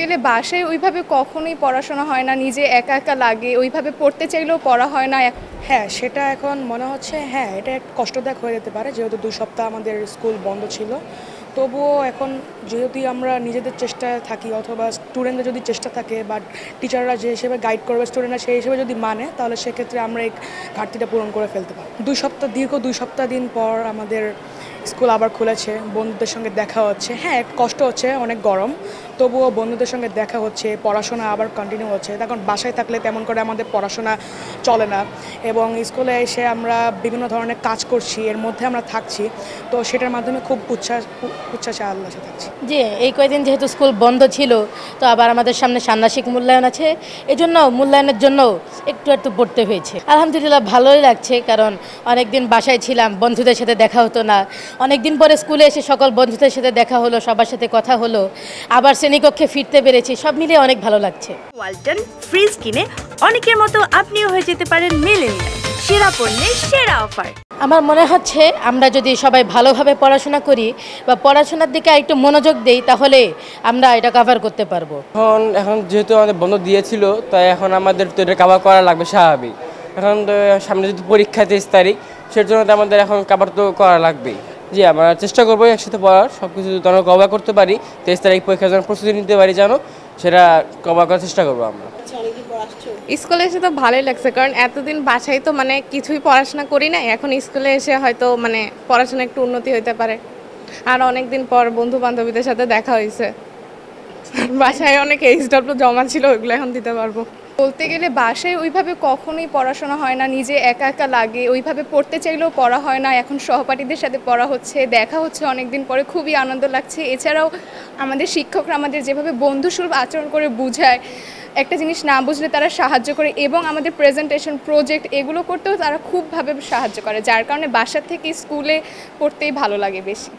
গেলে বাসায় ওইভাবে কখনোই পড়াশোনা হয় না, নিজে একা একা লাগে, ওইভাবে পড়তে চাইলেও পড়া হয় না। হ্যাঁ, সেটা এখন মনে হচ্ছে হ্যাঁ এটা একটু কষ্টদায়ক হয়ে যেতে পারে, যেহেতু 2 সপ্তাহ আমাদের স্কুল বন্ধ ছিল। তবুও এখন যদি আমরা নিজেদের চেষ্টায় থাকি অথবা স্টুডেন্টদের যদি চেষ্টা থাকে বা টিচাররা যে হিসেবে গাইড করবে স্টুডেন্টরা সেই হিসেবে যদি মানে, তাহলে সেক্ষেত্রে আমরা এই ঘাটতিটা পূরণ করে ফেলতে পারি। দীর্ঘ 2 সপ্তাহ দিন পর আমাদের স্কুল আবার খুলেছে, বন্ধুদের সঙ্গে দেখা হচ্ছে। হ্যাঁ, কষ্ট হচ্ছে, অনেক গরম, তবুও বন্ধুদের সঙ্গে দেখা হচ্ছে, পড়াশোনা আবার কন্টিনিউ হচ্ছে। তখন বাসায় থাকলে তেমন করে আমাদের পড়াশোনা চলে না, এবং স্কুলে এসে আমরা বিভিন্ন ধরনের কাজ করছি, এর মধ্যে আমরা থাকছি, তো সেটার মাধ্যমে খুব উচ্ছ্বাসে আল্লাহর সাথে থাকছি। জি, এই কয়েকদিন যেহেতু স্কুল বন্ধ ছিল, তো আবার আমাদের সামনে ষান্মাসিক মূল্যায়ন আছে, এজন্য মূল্যায়নের জন্য একটু একটু পড়তে হয়েছে। আলহামদুলিল্লাহ ভালোই লাগছে, কারণ অনেকদিন বাসায় ছিলাম, বন্ধুদের সাথে দেখা হতো না। অনেকদিন পরে স্কুলে এসে সকল বন্ধুদের সাথে দেখা হলো, সবার সাথে কথা হলো, আবার শ্রেণীকক্ষে ফিরতে পেরেছি, সব মিলিয়ে অনেক ভালো লাগছে। ওয়ালটন ফ্রিজ কিনে অনেকের মতো আপনিও হয়ে যেতে পারেন মিলেনিয়াল, সেরা পণ্যের সেরা অফার। আমার মনে হচ্ছে আমরা যদি সবাই ভালোভাবে পড়াশোনা করি বা পড়াশোনার দিকে একটু মনোযোগ দেই, তাহলে আমরা এটা কভার করতে পারবো। এখন যেহেতু আমাদের বন্ধ দিয়েছিল, তাই এখন আমাদের তো এটা কভার করা লাগবে স্বাভাবিক। এখন তো সামনে যদি পরীক্ষা 23 তারিখ, সের জন্য তো আমাদের এখন কভার তো করা লাগবেই। জি, আমরা চেষ্টা করবো একসাথে পড়ার, সব কিছু যেন আমরা কভার করতে পারি। 23 তারিখ পরীক্ষার জন্য প্রস্তুতি নিতে পারি, জানো সেটা কভার করার চেষ্টা করবো আমরা। স্কুলে এসে তো ভালোই লাগছে, কারণ এতদিন বাসায় তো মানে কিছুই পড়াশোনা করি না, এখন স্কুলে এসে হয়তো মানে পড়াশোনা একটু উন্নতি হতে পারে। আর অনেক দিন পর বন্ধু বান্ধবীদের সাথে দেখা হয়েছে, বাসায় অনেক এইচডব্লিউ জমা ছিল, ওইগুলো এখন দিতে পারবো। বলতে গেলে বাসায় ওইভাবে কখনোই পড়াশোনা হয় না, নিজে একা একা লাগে, ওইভাবে পড়তে চাইলেও পড়া হয় না। এখন সহপাঠীদের সাথে পড়া হচ্ছে, দেখা হচ্ছে অনেক দিন পরে, খুবই আনন্দ লাগছে। এছাড়াও আমাদের শিক্ষকরা আমাদের যেভাবে বন্ধুসুলভ আচরণ করে বুঝায়, একটা জিনিস না বুঝলে তারা সাহায্য করে, এবং আমাদের প্রেজেন্টেশন প্রজেক্ট এগুলো করতেও তারা খুবভাবে সাহায্য করে, যার কারণে বাসা থেকে স্কুলে পড়তেই ভালো লাগে বেশি।